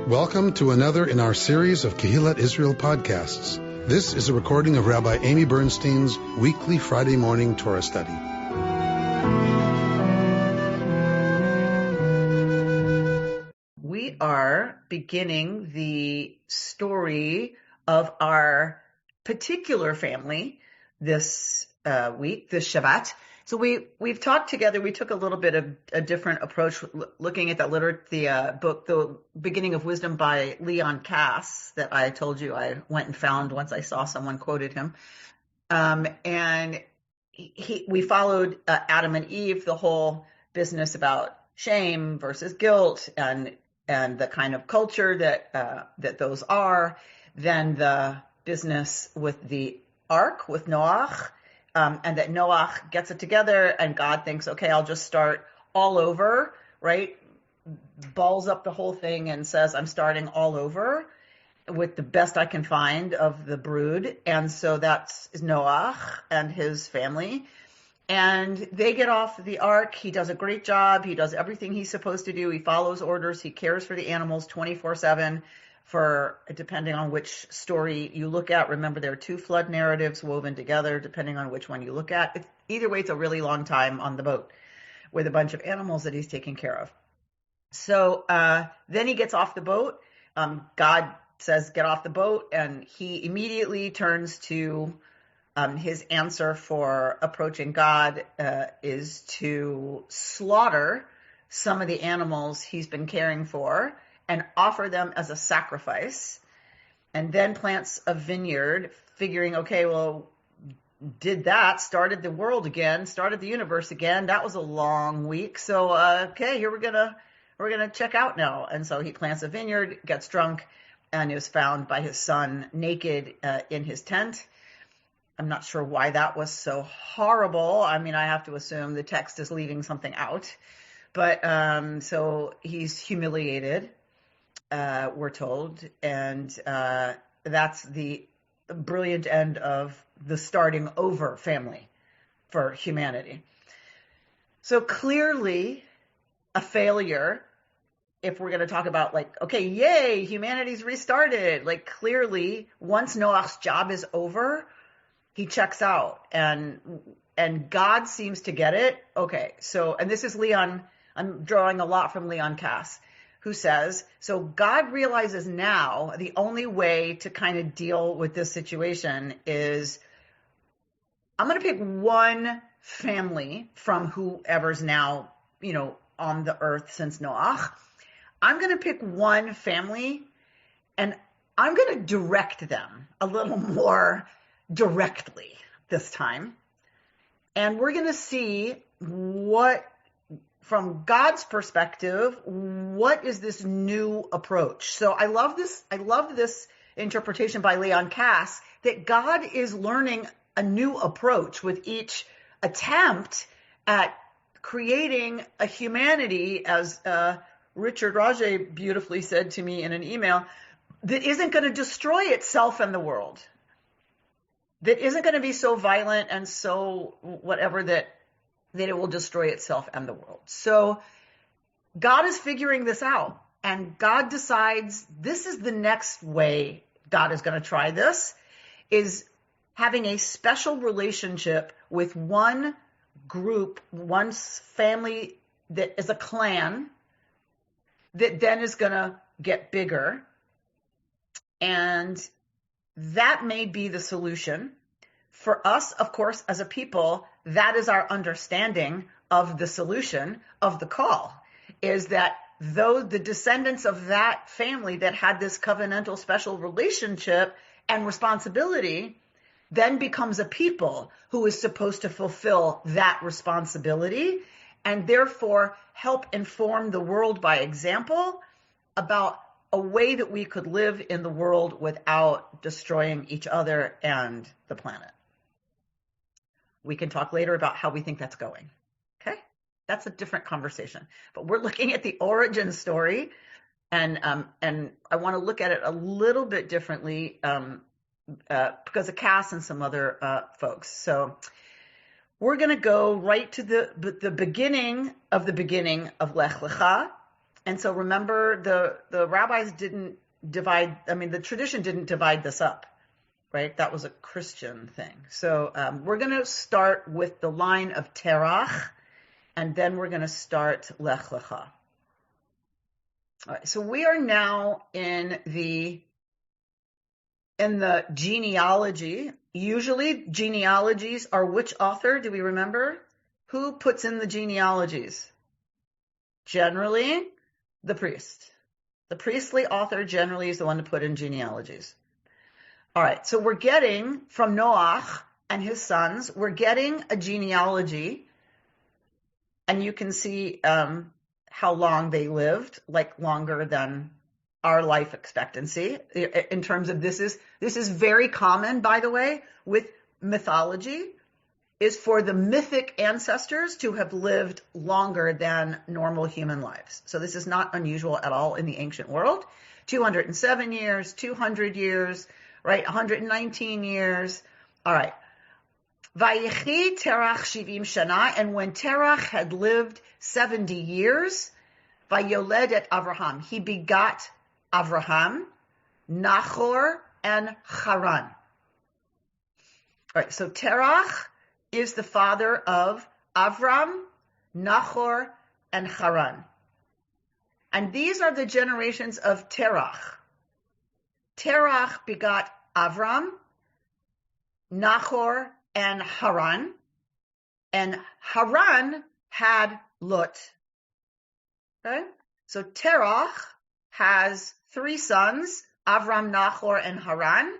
Welcome to another in our series of Kehillat Israel podcasts. This is a recording of Rabbi Amy Bernstein's weekly Friday morning Torah study. We are beginning the story of our particular family this week, this Shabbat. So we've talked together. We took a little bit of a different approach, looking at the book, The Beginning of Wisdom by Leon Kass, that I told you I went and found once I saw someone quoted him. And we followed Adam and Eve, the whole business about shame versus guilt, and the kind of culture that those are. Then the business with the ark, with Noach. And that Noach gets it together and God thinks, okay, I'll just start all over, right? Balls up the whole thing and says, I'm starting all over with the best I can find of the brood. And so that's Noach and his family. And they get off the ark. He does a great job. He does everything he's supposed to do. He follows orders. He cares for the animals 24/7. For depending on which story you look at. Remember, there are two flood narratives woven together, depending on which one you look at. Either way, it's a really long time on the boat with a bunch of animals that he's taking care of. So then he gets off the boat. God says, get off the boat. And he immediately turns to his answer for approaching God is to slaughter some of the animals he's been caring for and offer them as a sacrifice, and then plants a vineyard, figuring, okay, well, did that, started the world again, started the universe again. That was a long week. So, okay, here we're gonna check out now. And so he plants a vineyard, gets drunk, and is found by his son naked in his tent. I'm not sure why that was so horrible. I mean, I have to assume the text is leaving something out. But so he's humiliated. We're told, and that's the brilliant end of the starting over family for humanity. So clearly a failure, if we're going to talk about like, okay, yay, humanity's restarted. Like clearly once Noach's job is over, he checks out and God seems to get it. Okay, so, and this is Leon, I'm drawing a lot from Leon Kass, who says, so God realizes now the only way to kind of deal with this situation is I'm going to pick one family from whoever's now, on the earth since Noach. I'm going to pick one family and I'm going to direct them a little more directly this time. And we're going to see what, from God's perspective, what is this new approach? So I love this interpretation by Leon Kass that God is learning a new approach with each attempt at creating a humanity, as Richard Rajay beautifully said to me in an email, that isn't going to destroy itself and the world, that isn't going to be so violent and so whatever that it will destroy itself and the world. So God is figuring this out, and God decides this is the next way God is going to try this, is having a special relationship with one group, one family that is a clan that then is going to get bigger. And that may be the solution. For us, of course, as a people, that is our understanding of the solution of the call, is that though the descendants of that family that had this covenantal special relationship and responsibility then becomes a people who is supposed to fulfill that responsibility and therefore help inform the world by example about a way that we could live in the world without destroying each other and the planet. We can talk later about how we think that's going. Okay? That's a different conversation. But we're looking at the origin story, and I want to look at it a little bit differently because of Cass and some other folks. So we're going to go right to the beginning of Lech Lecha, And so remember, the rabbis didn't divide, the tradition didn't divide this up, right? That was a Christian thing. So we're going to start with the line of Terach, and then we're going to start Lech Lecha. All right, so we are now in the genealogy. Usually genealogies are which author? Do we remember? Who puts in the genealogies? Generally, the priest. The priestly author generally is the one to put in genealogies. All right, so we're getting from Noach and his sons, we're getting a genealogy, and you can see how long they lived, like longer than our life expectancy. In terms of this is very common, by the way, with mythology, is for the mythic ancestors to have lived longer than normal human lives. So this is not unusual at all in the ancient world. 207 years, 200 years, right? 119 years. All right. Vayechi Terach shivim shana, and when Terach had lived 70 years, vayoled et Avraham, he begot Avraham, Nachor, and Haran. All right, so Terach is the father of Avram, Nachor, and Haran. And these are the generations of Terach. Terach begot Avram, Nachor, and Haran. And Haran had Lot. Okay? So Terach has 3 sons, Avram, Nachor, and Haran.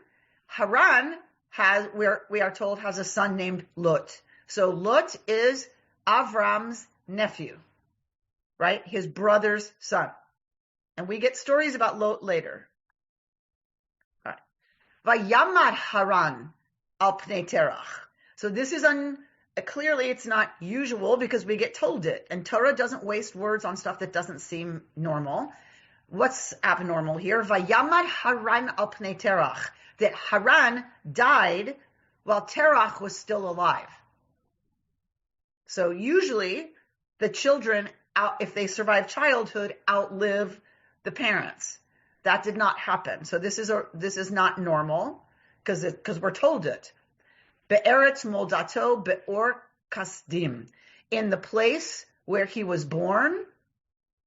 Haran has, we are told, has a son named Lot. So Lot is Avram's nephew, right? His brother's son. And we get stories about Lot later. All right. Vayamad Haran al pnei Terach. So this is clearly it's not usual because we get told it. And Torah doesn't waste words on stuff that doesn't seem normal. What's abnormal here? Vayamad Haran al pnei Terach. That Haran died while Terach was still alive. So usually the children, if they survive childhood, outlive the parents. That did not happen. So this is not normal because we're told it. Be'eretz moldato be'or kasdim. In the place where he was born,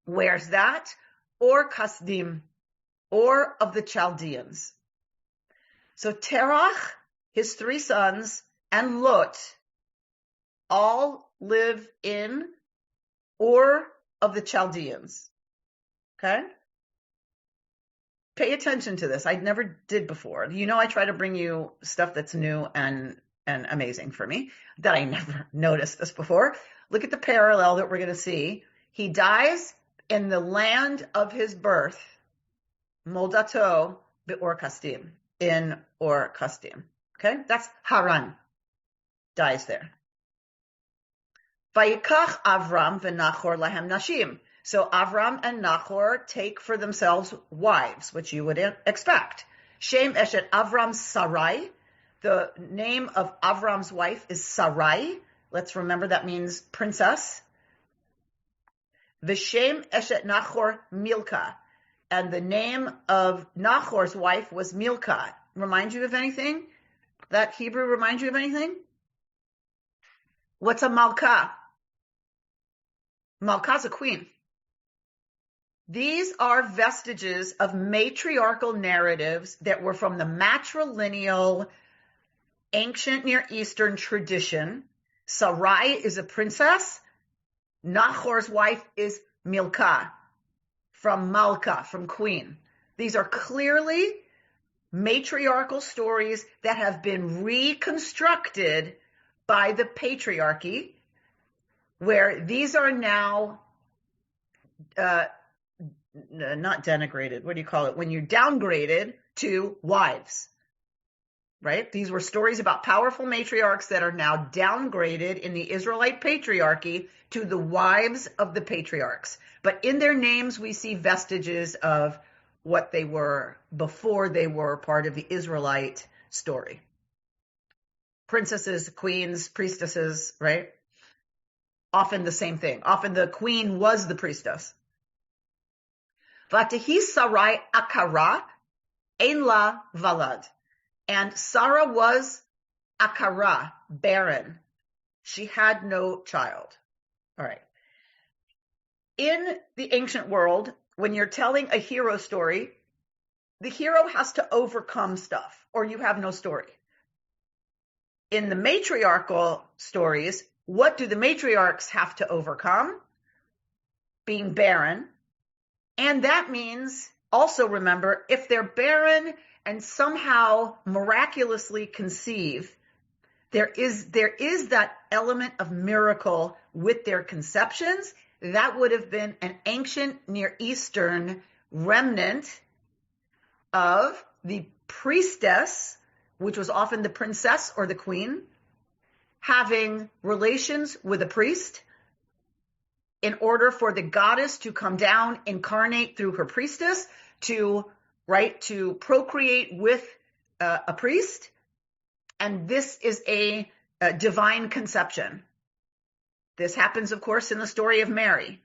where's that? Or kasdim, or of the Chaldeans. So Terach, his 3 sons, and Lot all live in Ur of the Chaldeans. Okay? Pay attention to this. I never did before. I try to bring you stuff that's new and amazing for me, that I never noticed this before. Look at the parallel that we're going to see. He dies in the land of his birth, Moldato be'or kasdim. In Ur Kasdim. Okay? That's Haran. Dies there. Vayikach Avram v'Nachor lahem nashim. So Avram and Nachor take for themselves wives, which you would expect. Shem eshet Avram Sarai. The name of Avram's wife is Sarai. Let's remember that means princess. V'shem eshet Nachor Milka. And the name of Nachor's wife was Milcah. Remind you of anything? That Hebrew remind you of anything? What's a Malkah? Malkah's a queen. These are vestiges of matriarchal narratives that were from the matrilineal ancient Near Eastern tradition. Sarai is a princess. Nachor's wife is Milcah. From Malka, from queen. These are clearly matriarchal stories that have been reconstructed by the patriarchy, where these are now not denigrated. What do you call it? When you're downgraded to wives, right? These were stories about powerful matriarchs that are now downgraded in the Israelite patriarchy to the wives of the patriarchs. But in their names, we see vestiges of what they were before they were part of the Israelite story. Princesses, queens, priestesses, right? Often the same thing. Often the queen was the priestess. Vatahi Sarai akara ein la valad. And Sarah was akara, barren. She had no child. All right. In the ancient world, when you're telling a hero story, the hero has to overcome stuff, or you have no story. In the matriarchal stories, what do the matriarchs have to overcome? Being barren. And that means, also remember, if they're barren and somehow miraculously conceive, there is that element of miracle with their conceptions. That would have been an ancient Near Eastern remnant of the priestess, which was often the princess or the queen, having relations with a priest in order for the goddess to come down, incarnate through her priestess to procreate with a priest. And this is a divine conception. This happens, of course, in the story of Mary,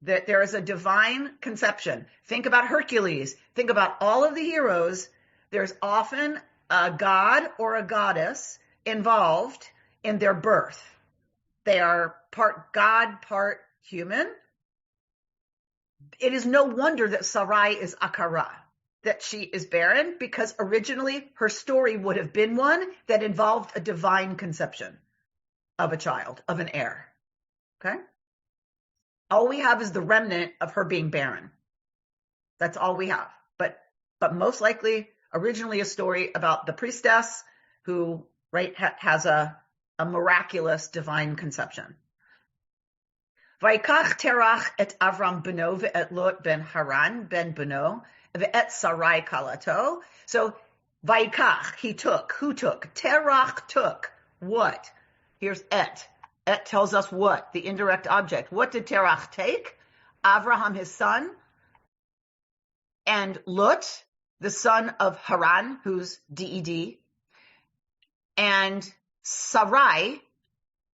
that there is a divine conception. Think about Hercules. Think about all of the heroes. There's often a god or a goddess involved in their birth. They are part god, part human. It is no wonder that Sarai is akara, that she is barren, because originally her story would have been one that involved a divine conception of a child, of an heir. Okay? All we have is the remnant of her being barren. That's all we have. But most likely, originally a story about the priestess who, has a miraculous divine conception. Vaikach terach et Avram beno ve'et Lot ben Haran ben beno ve'et Sarai kalato. So Vaikach, he took. Who took? Terach took. What? Here's et. Et tells us what? The indirect object. What did Terach take? Avraham, his son, and Lot, the son of Haran, who's Ded, and Sarai,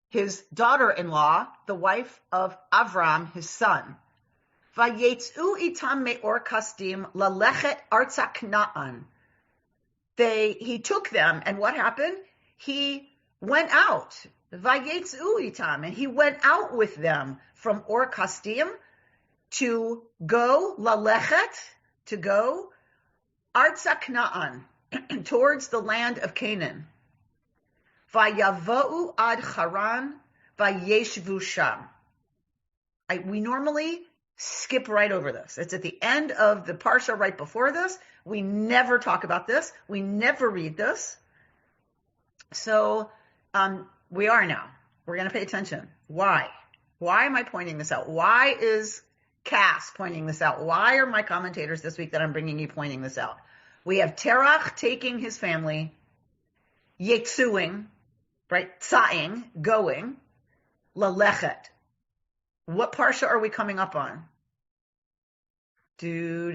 his daughter-in-law, the wife of Avram, his son. Vayetzu itam me'or kasdim lalechet artza Kna'an. He took them, and what happened? He went out. Vayetzu itam, and he went out with them from Or Kasdim to go lalechet, to go artza Kna'an, towards the land of Canaan. Vayavo'u ad Haran, vayeshvu sham. We normally skip right over this. It's at the end of the parsha right before this. We never talk about this. We never read this. So we are now. We're going to pay attention. Why? Why am I pointing this out? Why is Cass pointing this out? Why are my commentators this week that I'm bringing you pointing this out? We have Terach taking his family, yetsuing, tsa'ing, going, lalechet. What parsha are we coming up on? We're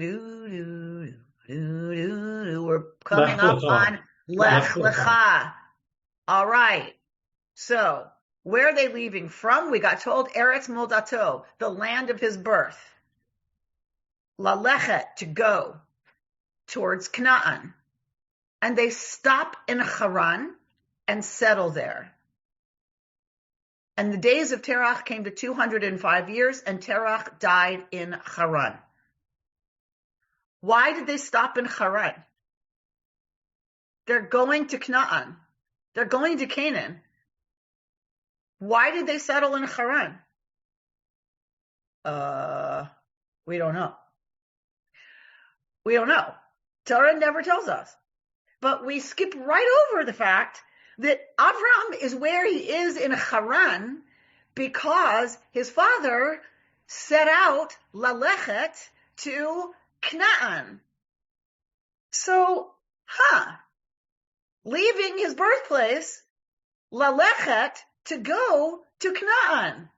coming up on Lech Lecha. All right. So, where are they leaving from? We got told Eretz Moldato, the land of his birth. Lalechet, to go towards Canaan. And they stop in Haran and settle there. And the days of Terach came to 205 years, and Terach died in Haran. Why did they stop in Haran? They're going to Canaan. They're going to Canaan. Why did they settle in Haran? We don't know. We don't know. Torah never tells us. But we skip right over the fact that Avram is where he is in Haran because his father set out lalechet to Canaan. So, leaving his birthplace, lalechet, to go to Canaan.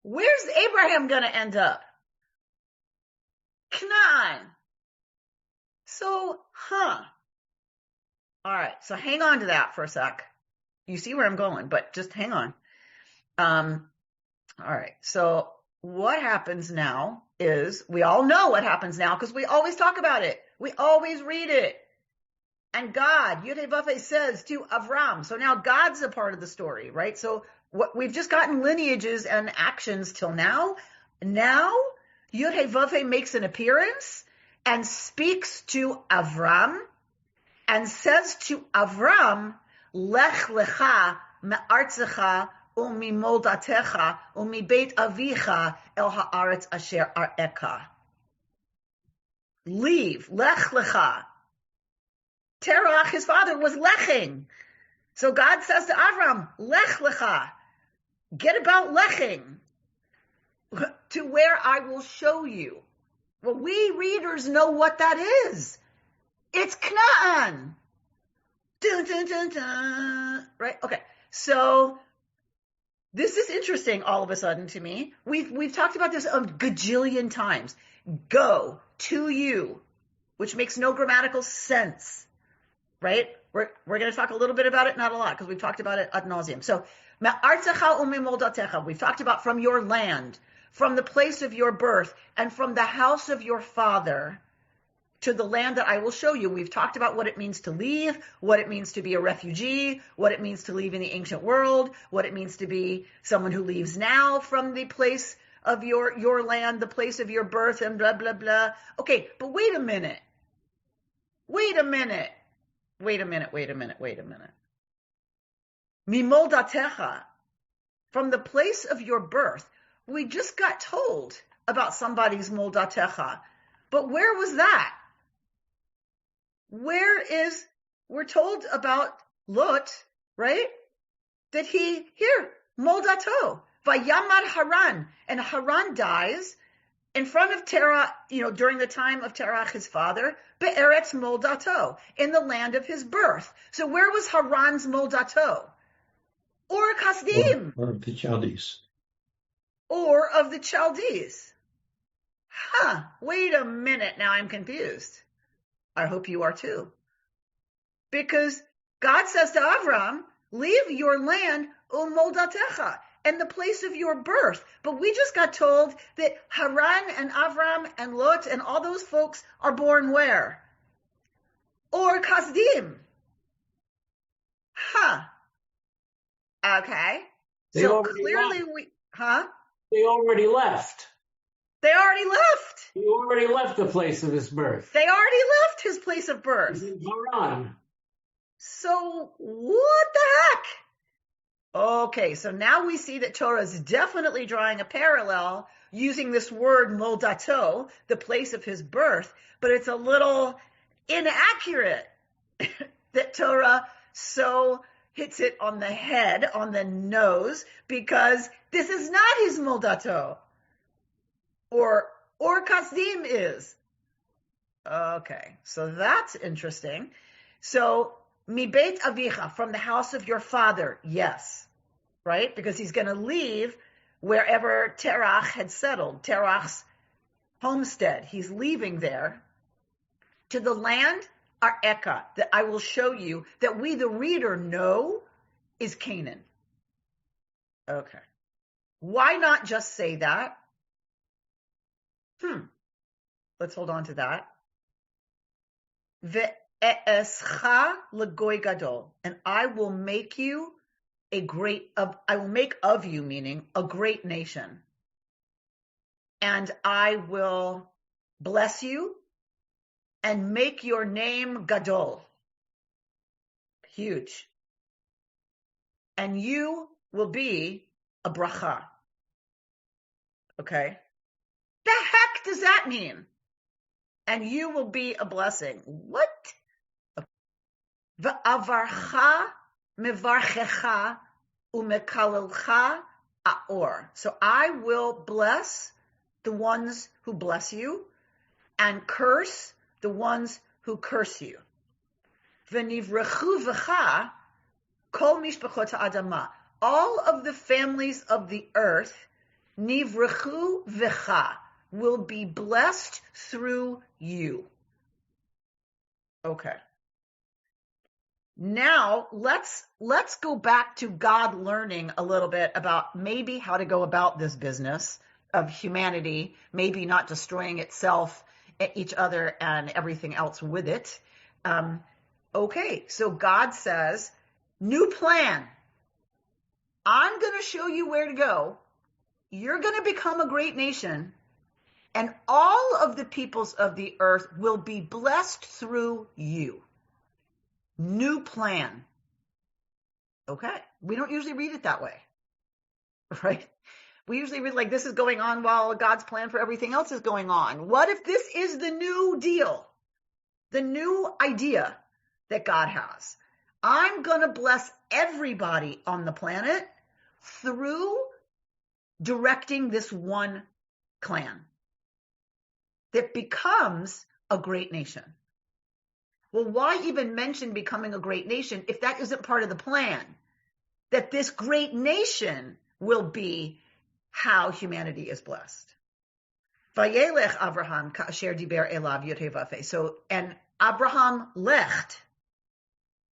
Where's Abraham going to end up? Canaan. So, all right, so hang on to that for a sec. You see where I'm going, but just hang on. All right, so what happens now is, we all know what happens now because we always talk about it. We always read it. And God, Yud-Heh-Vav-Heh, says to Avram. So now God's a part of the story, right? So we've just gotten lineages and actions till now. Now Yud-Heh-Vav-Heh makes an appearance and speaks to Avram and says to Avram, Lech Lecha me'artzecha u'mimoldatecha u'mibeit avicha el ha'aretz asher ar'eka. Leave, Lech Lecha. Terach, his father, was leching. So God says to Avram, Lech Lecha, get about leching to where I will show you. Well, we readers know what that is. It's Canaan. Dun, dun, dun, dun. Right? Okay. So this is interesting all of a sudden to me. We've talked about this a gajillion times. Go to you, which makes no grammatical sense. Right? We're going to talk a little bit about it, not a lot, because we've talked about it ad nauseum. So, me'artzecha u'mimoldatecha, we've talked about from your land, from the place of your birth, and from the house of your father to the land that I will show you. We've talked about what it means to leave, what it means to be a refugee, what it means to leave in the ancient world, what it means to be someone who leaves now from the place of your land, the place of your birth, and blah, blah, blah. Okay, but wait a minute. Mimoldatecha, from the place of your birth. We just got told about somebody's moldatecha. But where was that? We're told about Lot, right? That moldato, vayamad Haran, and Haran dies in front of Terah, during the time of Terach, his father, be'eretz moldato, in the land of his birth. So where was Haran's moldato? Or Kasdim. Or of the Chaldees. Or of the Chaldees. Wait a minute, now I'm confused. I hope you are too. Because God says to Avram, leave your land, moldatecha, and the place of your birth. But we just got told that Haran and Avram and Lot and all those folks are born where? Or Kasdim. Okay. So clearly They already left. They already left. He already left the place of his birth. They already left his place of birth. He's in Haran. So what the heck? Okay, so now we see that Torah is definitely drawing a parallel using this word moldato, the place of his birth, but it's a little inaccurate that Torah so hits it on the head, on the nose, because this is not his moldato. Or Kasdim is. Okay, so that's interesting. So, mi beit avicha, from the house of your father, yes, right? Because he's going to leave wherever Terach had settled, Terach's homestead. He's leaving there to the land, Ar'eka, that I will show you, that we, the reader, know is Canaan. Okay. Why not just say that? Let's hold on to that. Ve'escha legoy gadol, and I will make you I will make of you, meaning a great nation. And I will bless you and make your name gadol, huge. And you will be a bracha. Okay? The heck does that mean? And you will be a blessing. What? V'avarcha mevarchecha umekalelcha aor. So I will bless the ones who bless you and curse the ones who curse you. V'nivrechu v'cha kol mishpachot ha'adama. All of the families of the earth, nivrechu v'cha, will be blessed through you. Okay. Now let's go back to God learning a little bit about maybe how to go about this business of humanity, maybe not destroying itself, each other, and everything else with it. Okay, so God says, new plan. I'm going to show you where to go. You're going to become a great nation, and all of the peoples of the earth will be blessed through you. New plan. Okay, we don't usually read it that way, right? We usually read like this is going on while God's plan for everything else is going on. What if this is the new deal, the new idea that God has? I'm going to bless everybody on the planet through directing this one clan that becomes a great nation. Well, why even mention becoming a great nation if that isn't part of the plan? That this great nation will be how humanity is blessed. Vayelech Avraham ka'asher diber elav yod heh vav heh. So, and Abraham lecht,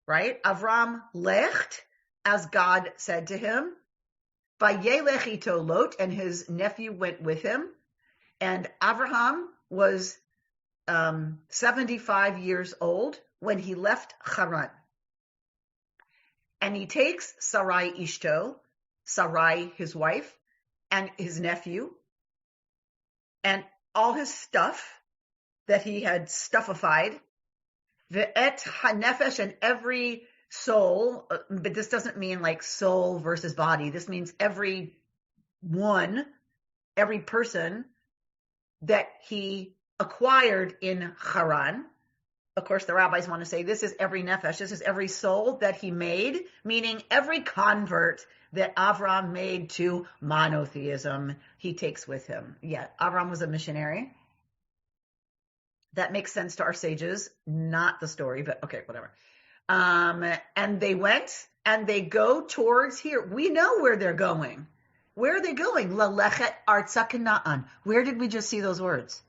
right? Avram lecht, as God said to him. Vayelech ito Lot, and his nephew went with him. And Abraham was 75 years old when he left Haran. And he takes Sarai Ishto, Sarai his wife, and his nephew, and all his stuff that he had stuffified, ve'et hanefesh, and every soul, but this doesn't mean like soul versus body. This means every person that he acquired in Haran. Of course, the rabbis want to say this is every nefesh, this is every soul that he made, meaning every convert that Avram made to monotheism, he takes with him. Yeah, Avram was a missionary. That makes sense to our sages, not the story, but okay, whatever. And they went and they go towards here. We know where they're going. Where are they going? Lech Lecha arza Canaan. Where did we just see those words?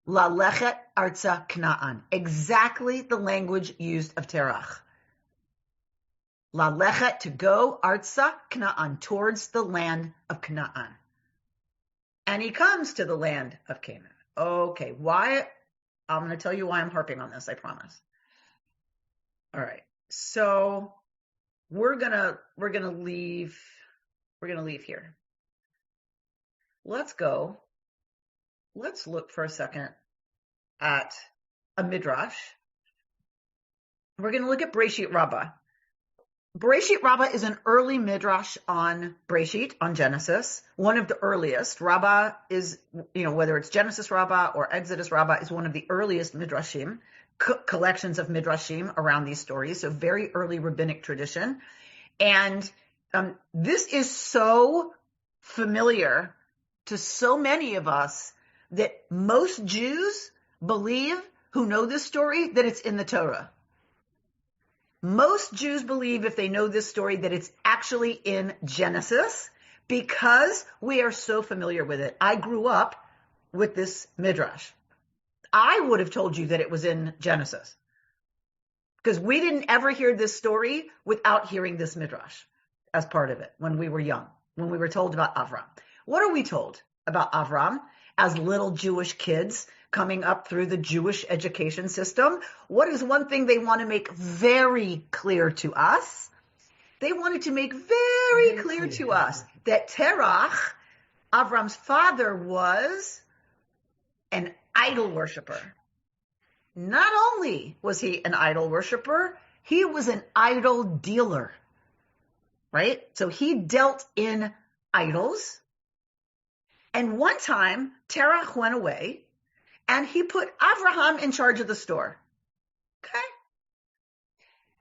Lech Lecha arza Canaan. Exactly the language used of Terach. Lech Lecha, to go, arza Canaan, towards the land of Canaan. And he comes to the land of Canaan. Okay, why? I'm going to tell you why I'm harping on this, I promise. All right. So we're going to leave here. Let's look for a second at a midrash. We're going to look at Bereshit Rabbah. Bereshit Rabbah is an early midrash on Bereshit, on Genesis, one of the earliest. Rabbah is, whether it's Genesis Rabbah or Exodus Rabbah, is one of the earliest midrashim, collections of midrashim around these stories. So very early rabbinic tradition. And this is so familiar to so many of us that most Jews believe, who know this story, that it's in the Torah. Most Jews believe, if they know this story, that it's actually in Genesis because we are so familiar with it. I grew up with this midrash. I would have told you that it was in Genesis because we didn't ever hear this story without hearing this midrash as part of it when we were young, when we were told about Avram. What are we told about Avram as little Jewish kids coming up through the Jewish education system? What is one thing they want to make very clear to us? They wanted to make very clear to us that Terach, Avram's father, was an idol worshiper. Not only was he an idol worshiper, he was an idol dealer, right? So he dealt in idols. And one time, Terach went away and he put Avraham in charge of the store. Okay?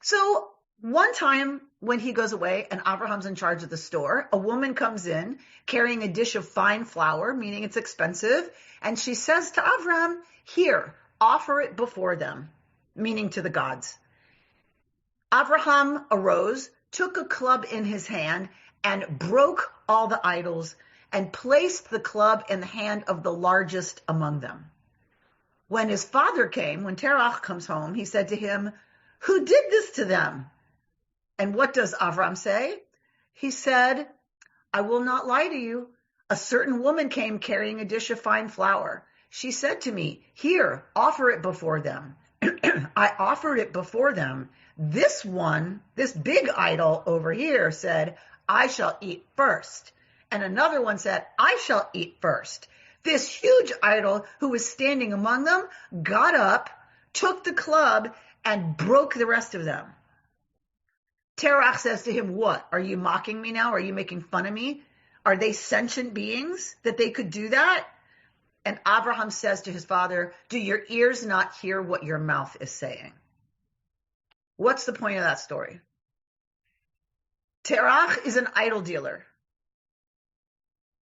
So one time when he goes away and Avraham's in charge of the store, a woman comes in carrying a dish of fine flour, meaning it's expensive, and she says to Avram, "Here, offer it before them," meaning to the gods. Avraham arose, took a club in his hand, and broke all the idols and placed the club in the hand of the largest among them. When his father came, when Terach comes home, he said to him, "Who did this to them?" And what does Avram say? He said, "I will not lie to you. a certain woman came carrying a dish of fine flour. She said to me, here, offer it before them. I offered it before them. This big idol over here said, I shall eat first. And another one said, I shall eat first. This huge idol who was standing among them got up, took the club, and broke the rest of them. Terach says to him, what? Are you mocking me now? Are you making fun of me? Are they sentient beings that they could do that? And Abraham says to his father, do your ears not hear what your mouth is saying? What's the point of that story? Terach is an idol dealer.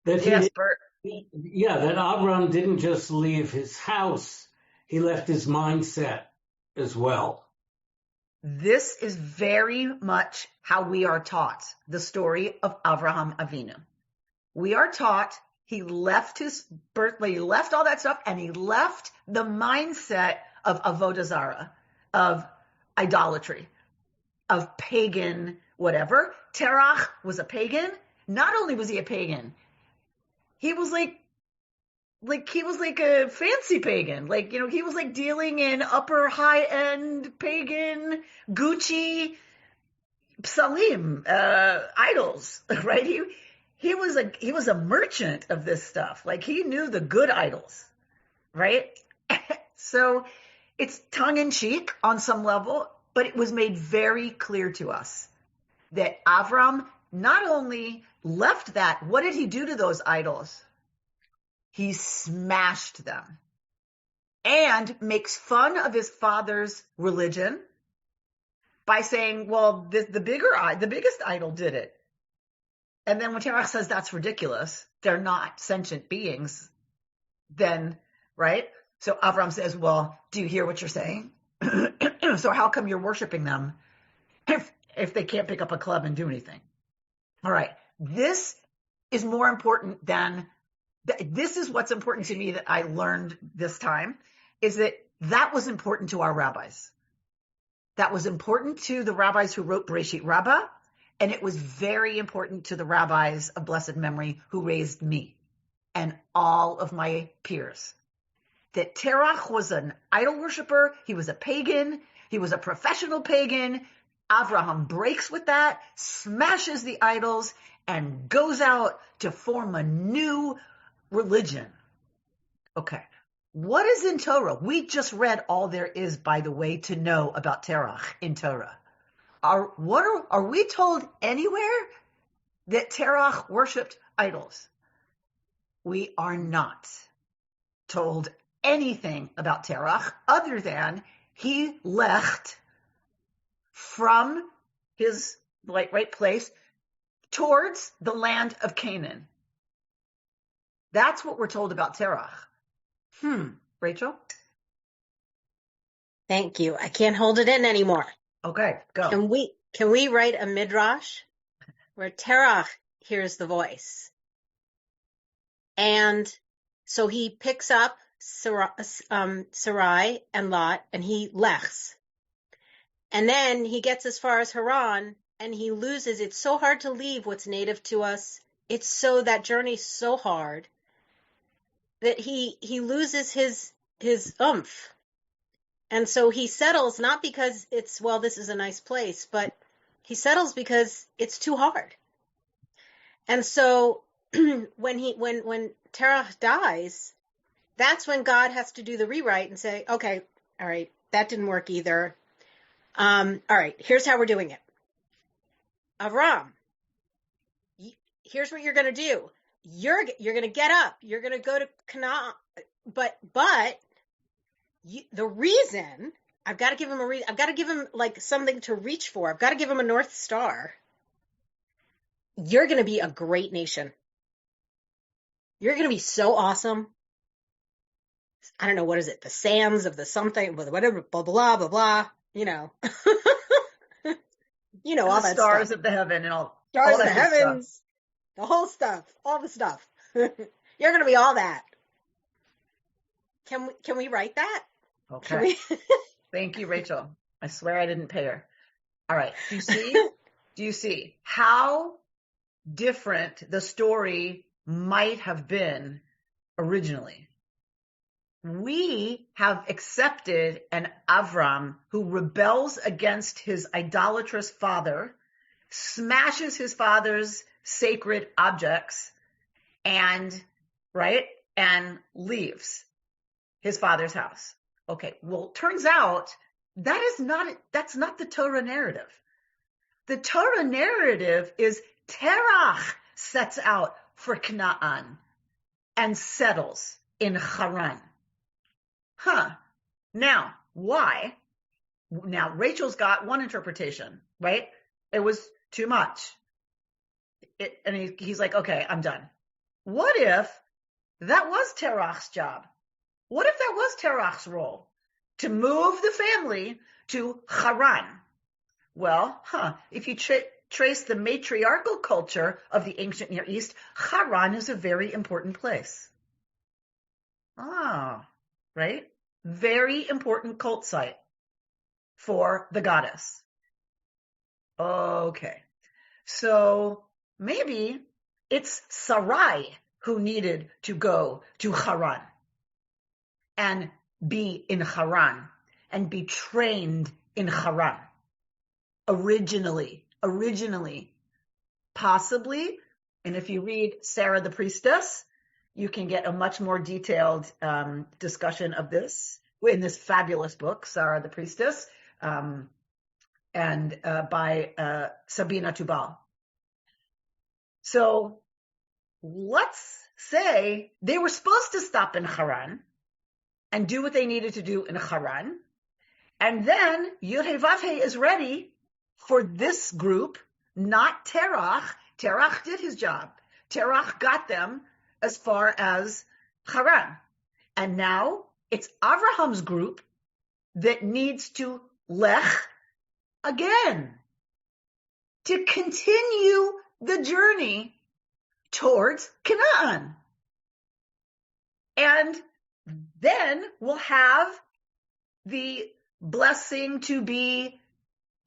Yes, Bert. That Abraham didn't just leave his house, he left his mindset as well. This is very much how we are taught the story of Avraham Avinu. We are taught he left his birthplace, he left all that stuff, and he left the mindset of avodah zarah, of idolatry, of pagan whatever. Terach was a pagan. Not only was he a pagan, he was like a fancy pagan. He was like dealing in upper high-end pagan Gucci psalim, idols, right? He was a merchant of this stuff. Like, he knew the good idols, right? So it's tongue-in-cheek on some level, but it was made very clear to us that Avram not only left that, what did he do to those idols? He smashed them and makes fun of his father's religion by saying, well, the biggest idol did it. And then when Terach says that's ridiculous, they're not sentient beings, then, right? So Avram says, well, do you hear what you're saying? So how come you're worshiping them if they can't pick up a club and do anything? All right. This is more important than, this is what's important to me that I learned this time, is that was important to our rabbis. That was important to the rabbis who wrote Bereshit Rabbah, and it was very important to the rabbis of blessed memory who raised me and all of my peers. That Terach was an idol worshiper. He was a pagan. He was a professional pagan. Avraham breaks with that, smashes the idols, and goes out to form a new religion. Okay. What is in Torah? We just read all there is, by the way, to know about Terach in Torah. Are we told anywhere that Terach worshipped idols? We are not told anything about Terach other than he left from his right place towards the land of Canaan. That's what we're told about Terach. Rachel? Thank you. I can't hold it in anymore. Okay, go. Can we write a midrash where Terach hears the voice? And so he picks up Sarai and Lot, and he lechs. And then he gets as far as Haran, and he loses. It's so hard to leave what's native to us. That journey's so hard that he loses his oomph. And so he settles, not because this is a nice place, but he settles because it's too hard. And so when Terach dies, that's when God has to do the rewrite and say, okay, all right, that didn't work either. All right, here's how we're doing it. Avram, here's what you're going to do. You're going to get up. You're going to go to Canaan. But the reason, I've got to give him a reason. I've got to give him like something to reach for. I've got to give him a North Star. You're going to be a great nation. You're going to be so awesome. I don't know, what is it? The sands of the something, whatever, blah, blah, blah, blah, you know. You know, all that stars stuff. Of the heaven and all. Stars all of the heavens, stuff. The whole stuff, all the stuff. You're going to be all that. Can we write that? Okay. Thank you, Rachel. I swear I didn't pay her. All right. Do you see how different the story might have been originally. We have accepted an Avram who rebels against his idolatrous father, smashes his father's sacred objects, and leaves his father's house. Okay, well, turns out that's not the Torah narrative. The Torah narrative is Terach sets out for Canaan and settles in Haran. Now, why? Now, Rachel's got one interpretation, right? It was too much. And he's like, okay, I'm done. What if that was Terach's job? What if that was Terach's role? To move the family to Haran? Well, if you trace the matriarchal culture of the ancient Near East, Haran is a very important place. Right? Very important cult site for the goddess. Okay. So maybe it's Sarai who needed to go to Haran and be in Haran and be trained in Haran. Originally, possibly, and if you read Sarah the Priestess, you can get a much more detailed discussion of this in this fabulous book, Sarah the Priestess, and by Sabina Tubal. So let's say they were supposed to stop in Haran and do what they needed to do in Haran, and then Yud-Heh-Vav-Heh is ready for this group, not Terach. Terach did his job. Terach got them as far as Haran. And now it's Abraham's group that needs to Lech again to continue the journey towards Canaan. And then we'll have the blessing to be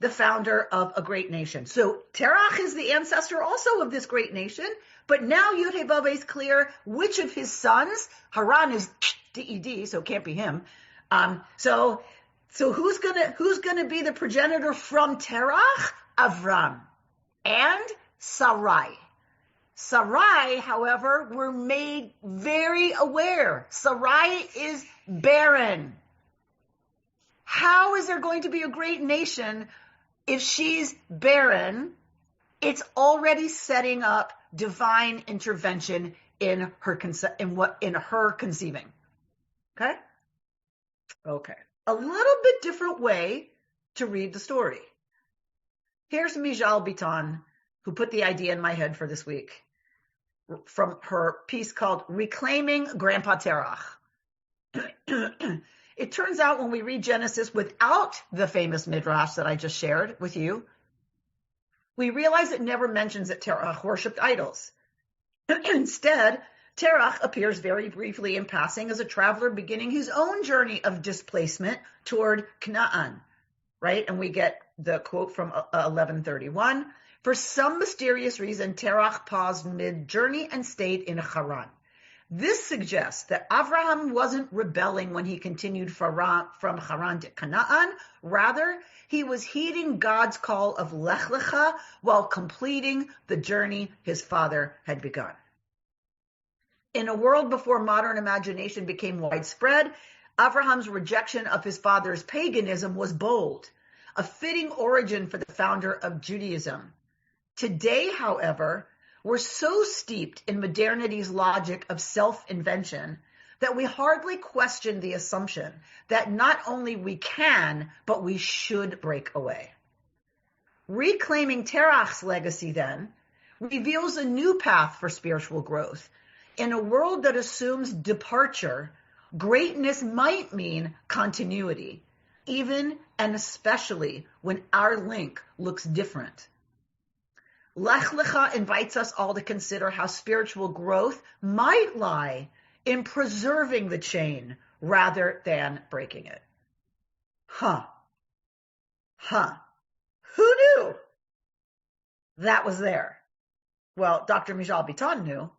the founder of a great nation. So Terach is the ancestor also of this great nation, but now Yud-Heh-Vav-Heh is clear which of his sons, Haran is D-E-D, so it can't be him. So who's gonna be the progenitor from Terach? Avram and Sarai. Sarai, however, were made very aware. Sarai is barren. How is there going to be a great nation if she's barren? It's already setting up divine intervention in her conceiving. Okay. A little bit different way to read the story. Here's Mijal Bitan, who put the idea in my head for this week from her piece called Reclaiming Grandpa Terach. It turns out when we read Genesis without the famous midrash that I just shared with you, we realize it never mentions that Terach worshipped idols. Instead, Terach appears very briefly in passing as a traveler beginning his own journey of displacement toward Canaan, right? And we get the quote from 1131. For some mysterious reason, Terach paused mid-journey and stayed in Haran. This suggests that Avraham wasn't rebelling when he continued from Haran to Canaan. Rather, he was heeding God's call of Lech Lecha while completing the journey his father had begun. In a world before modern imagination became widespread, Avraham's rejection of his father's paganism was bold, a fitting origin for the founder of Judaism. Today, however, we're so steeped in modernity's logic of self-invention that we hardly question the assumption that not only we can, but we should break away. Reclaiming Terach's legacy, then, reveals a new path for spiritual growth. In a world that assumes departure, greatness might mean continuity, even and especially when our link looks different. Lech Lecha invites us all to consider how spiritual growth might lie in preserving the chain rather than breaking it. Who knew that was there? Well, Dr. Mijal Bitan knew.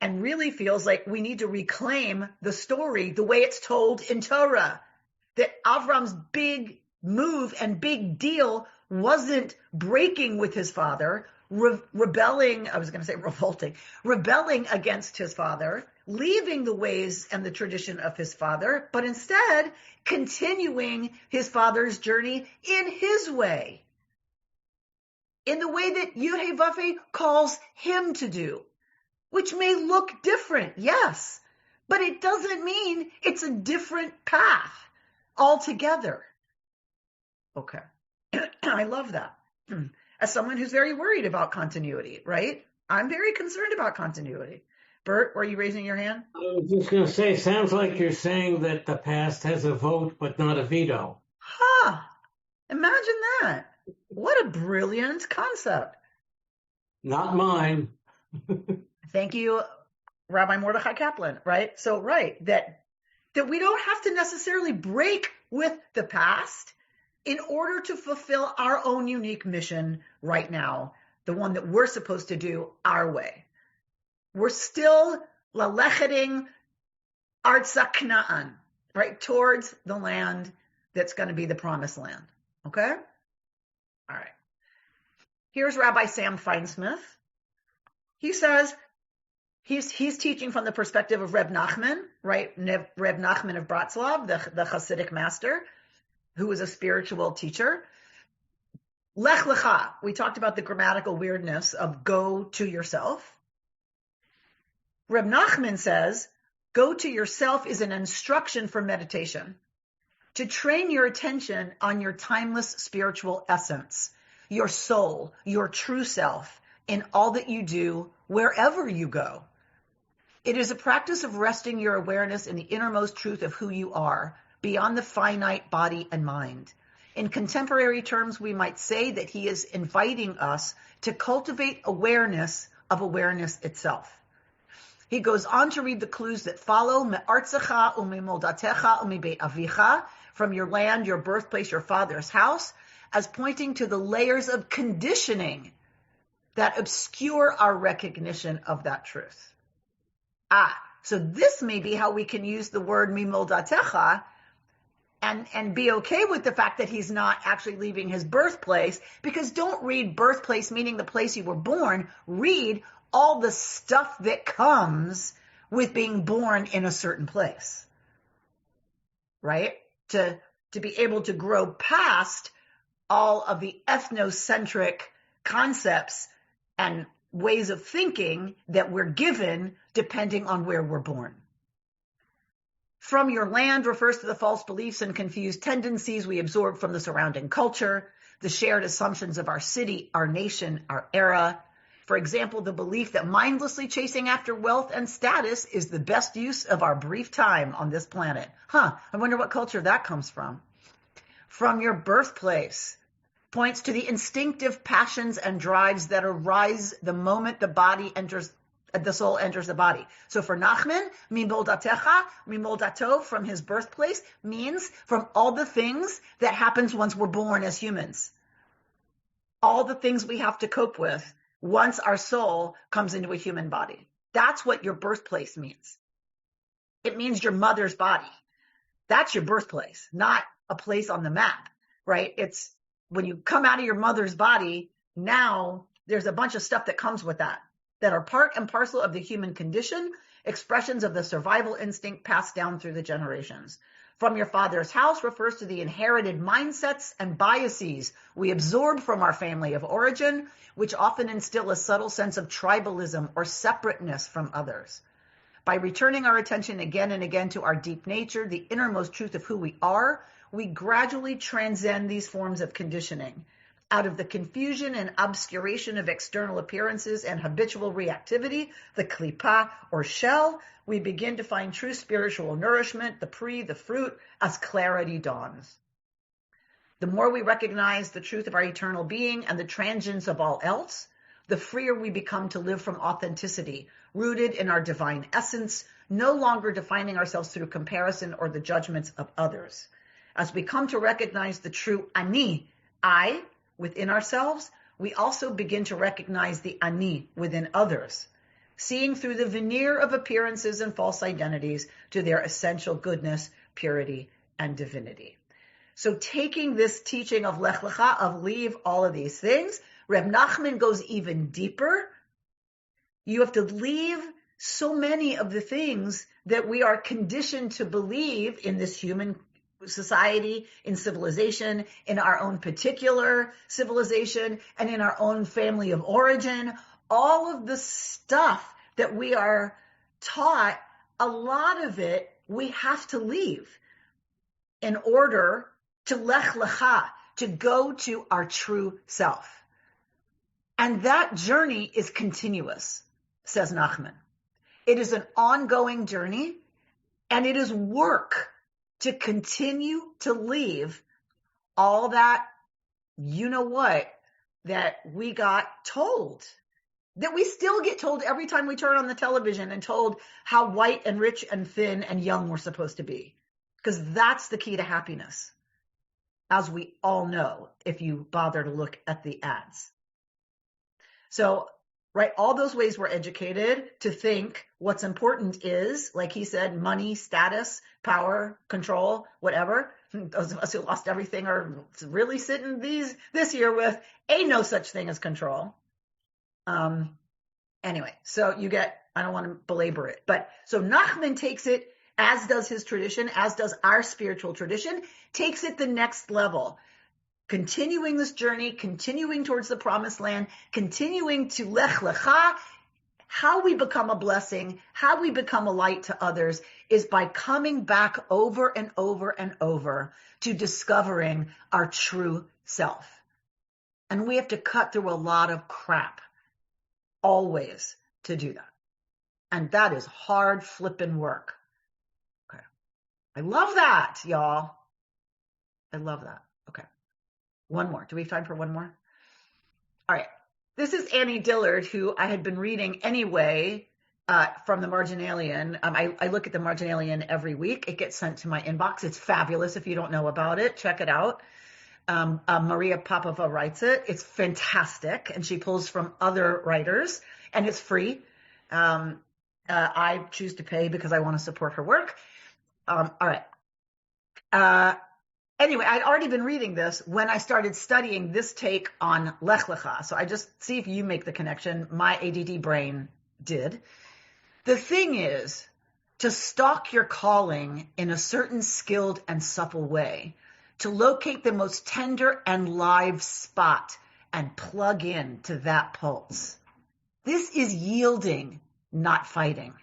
and really feels like we need to reclaim the story the way it's told in Torah. That Avram's big move and big deal wasn't breaking with his father, rebelling against his father, leaving the ways and the tradition of his father, but instead continuing his father's journey in his way, in the way that Yud-Heh-Vav-Heh calls him to do, which may look different, yes, but it doesn't mean it's a different path altogether. Okay. I love that. As someone who's very worried about continuity, right? I'm very concerned about continuity. Bert, were you raising your hand? I was just going to say, sounds like you're saying that the past has a vote but not a veto. Huh. Imagine that. What a brilliant concept. Not mine. Thank you, Rabbi Mordechai Kaplan, right? So, right, that we don't have to necessarily break with the past in order to fulfill our own unique mission right now, the one that we're supposed to do our way. We're still lalecheting Artza Kna'an, right, towards the land that's going to be the promised land. Okay? All right. Here's Rabbi Sam Feinsmith. He says he's teaching from the perspective of Reb Nachman, right? Reb Nachman of Bratslav, the Hasidic master, who was a spiritual teacher. Lech Lecha, we talked about the grammatical weirdness of go to yourself. Reb Nachman says, go to yourself is an instruction for meditation, to train your attention on your timeless spiritual essence, your soul, your true self, in all that you do, wherever you go. It is a practice of resting your awareness in the innermost truth of who you are, beyond the finite body and mind. In contemporary terms, we might say that he is inviting us to cultivate awareness of awareness itself. He goes on to read the clues that follow, me'artzecha u'mimoldatecha u'mibeit avicha, from your land, your birthplace, your father's house, as pointing to the layers of conditioning that obscure our recognition of that truth. So this may be how we can use the word mimoldatecha and be okay with the fact that he's not actually leaving his birthplace, because don't read birthplace meaning the place you were born. Read all the stuff that comes with being born in a certain place, right? To be able to grow past all of the ethnocentric concepts and ways of thinking that we're given depending on where we're born. From your land refers to the false beliefs and confused tendencies we absorb from the surrounding culture, the shared assumptions of our city, our nation, our era. For example, the belief that mindlessly chasing after wealth and status is the best use of our brief time on this planet. I wonder what culture that comes from. From your birthplace points to the instinctive passions and drives that arise the moment the soul enters the body. So for Nachman, mimoldatecha, mimoldato, from his birthplace, means from all the things that happens once we're born as humans. All the things we have to cope with once our soul comes into a human body. That's what your birthplace means. It means your mother's body. That's your birthplace, not a place on the map, right? It's when you come out of your mother's body, now there's a bunch of stuff that comes with that are part and parcel of the human condition, expressions of the survival instinct passed down through the generations. From your father's house refers to the inherited mindsets and biases we absorb from our family of origin, which often instill a subtle sense of tribalism or separateness from others. By returning our attention again and again to our deep nature, the innermost truth of who we are, we gradually transcend these forms of conditioning. Out of the confusion and obscuration of external appearances and habitual reactivity, the klipa or shell, we begin to find true spiritual nourishment, the fruit, as clarity dawns. The more we recognize the truth of our eternal being and the transience of all else, the freer we become to live from authenticity, rooted in our divine essence, no longer defining ourselves through comparison or the judgments of others. As we come to recognize the true ani, I, within ourselves, we also begin to recognize the ani within others. seeing through the veneer of appearances and false identities to their essential goodness, purity, and divinity. So taking this teaching of Lech Lecha, of leave all of these things, Reb Nachman goes even deeper. You have to leave so many of the things that we are conditioned to believe in this human society, in civilization, in our own particular civilization, and in our own family of origin. All of the stuff that we are taught, a lot of it we have to leave in order to Lech Lecha, to go to our true self. And that journey is continuous, says Nachman. It is an ongoing journey, and it is work to continue to leave all that, you know what, that we got told, that we still get told every time we turn on the television and told how white and rich and thin and young we're supposed to be. Because that's the key to happiness, as we all know if you bother to look at the ads. So, right, all those ways we're educated to think what's important is, like he said, money, status, power, control, whatever. Those of us who lost everything are really sitting this year with ain't no such thing as control. Anyway, so you get, I don't want to belabor it, but so Nachman takes it, as does his tradition, as does our spiritual tradition, takes it the next level. Continuing this journey, continuing towards the promised land, continuing to Lech Lecha. How we become a blessing, how we become a light to others is by coming back over and over and over to discovering our true self. And we have to cut through a lot of crap, always, to do that. And that is hard flipping work. Okay. I love that, y'all. I love that. Okay. One more. Do we have time for one more? All right. This is Annie Dillard, who I had been reading anyway from the Marginalian. I look at the Marginalian every week. It gets sent to my inbox. It's fabulous. If you don't know about it, check it out. Maria Popova writes it. It's fantastic. And she pulls from other writers. And it's free. I choose to pay because I want to support her work. All right. Anyway, I'd already been reading this when I started studying this take on Lech Lecha. So I just see if you make the connection. My ADD brain did. The thing is to stalk your calling in a certain skilled and supple way, to locate the most tender and live spot and plug in to that pulse. This is yielding, not fighting.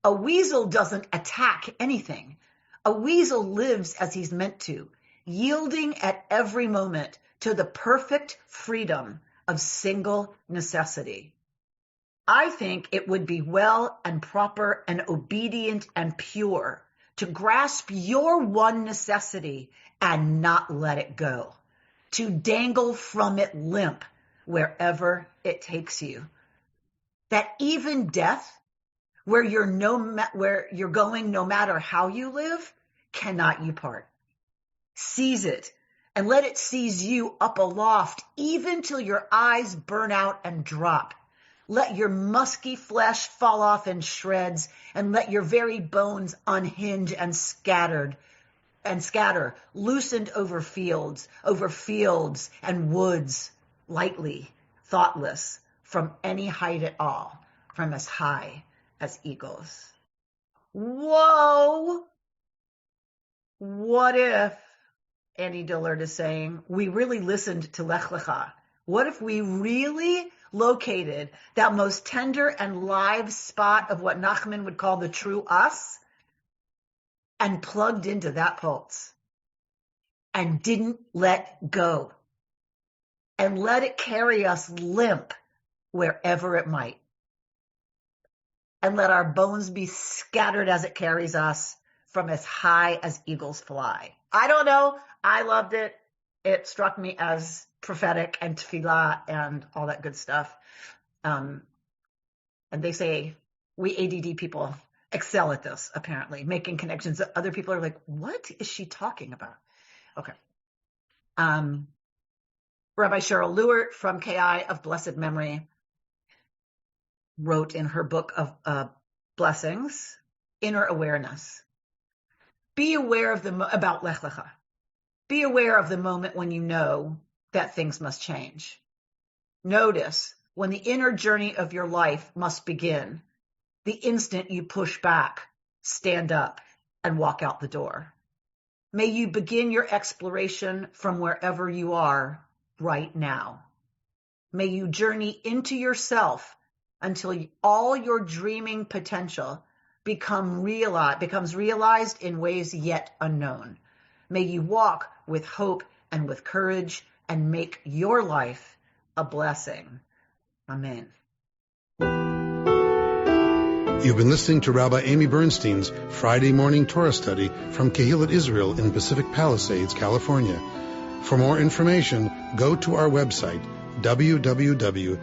A weasel doesn't attack anything. A weasel lives as he's meant to, yielding at every moment to the perfect freedom of single necessity. I think it would be well and proper and obedient and pure to grasp your one necessity and not let it go, to dangle from it limp wherever it takes you. That even death, where you're going no matter how you live, cannot you part. Seize it and let it seize you up aloft, even till your eyes burn out and drop. Let your musky flesh fall off in shreds, and let your very bones unhinge and scatter, loosened over fields and woods, lightly, thoughtless, from any height at all, from as high as eagles. Whoa! What if, Annie Dillard is saying, we really listened to Lech Lecha? What if we really located that most tender and live spot of what Nachman would call the true us and plugged into that pulse and didn't let go and let it carry us limp wherever it might, and let our bones be scattered as it carries us from as high as eagles fly? I don't know. I loved it. It struck me as prophetic and tefillah and all that good stuff. And they say we ADD people excel at this, apparently, making connections that other people are like, what is she talking about? Okay. Rabbi Cheryl Lewert from KI of blessed memory wrote in her book of blessings, inner awareness. Be aware of about Lech Lecha. Be aware of the moment when you know that things must change. Notice when the inner journey of your life must begin, the instant you push back, stand up, and walk out the door. May you begin your exploration from wherever you are right now. May you journey into yourself until all your dreaming potential becomes realized in ways yet unknown. May you walk with hope and with courage and make your life a blessing. Amen. You've been listening to Rabbi Amy Bernstein's Friday morning Torah study from Kehillat Israel in Pacific Palisades, California. For more information, go to our website, www.ourki.org.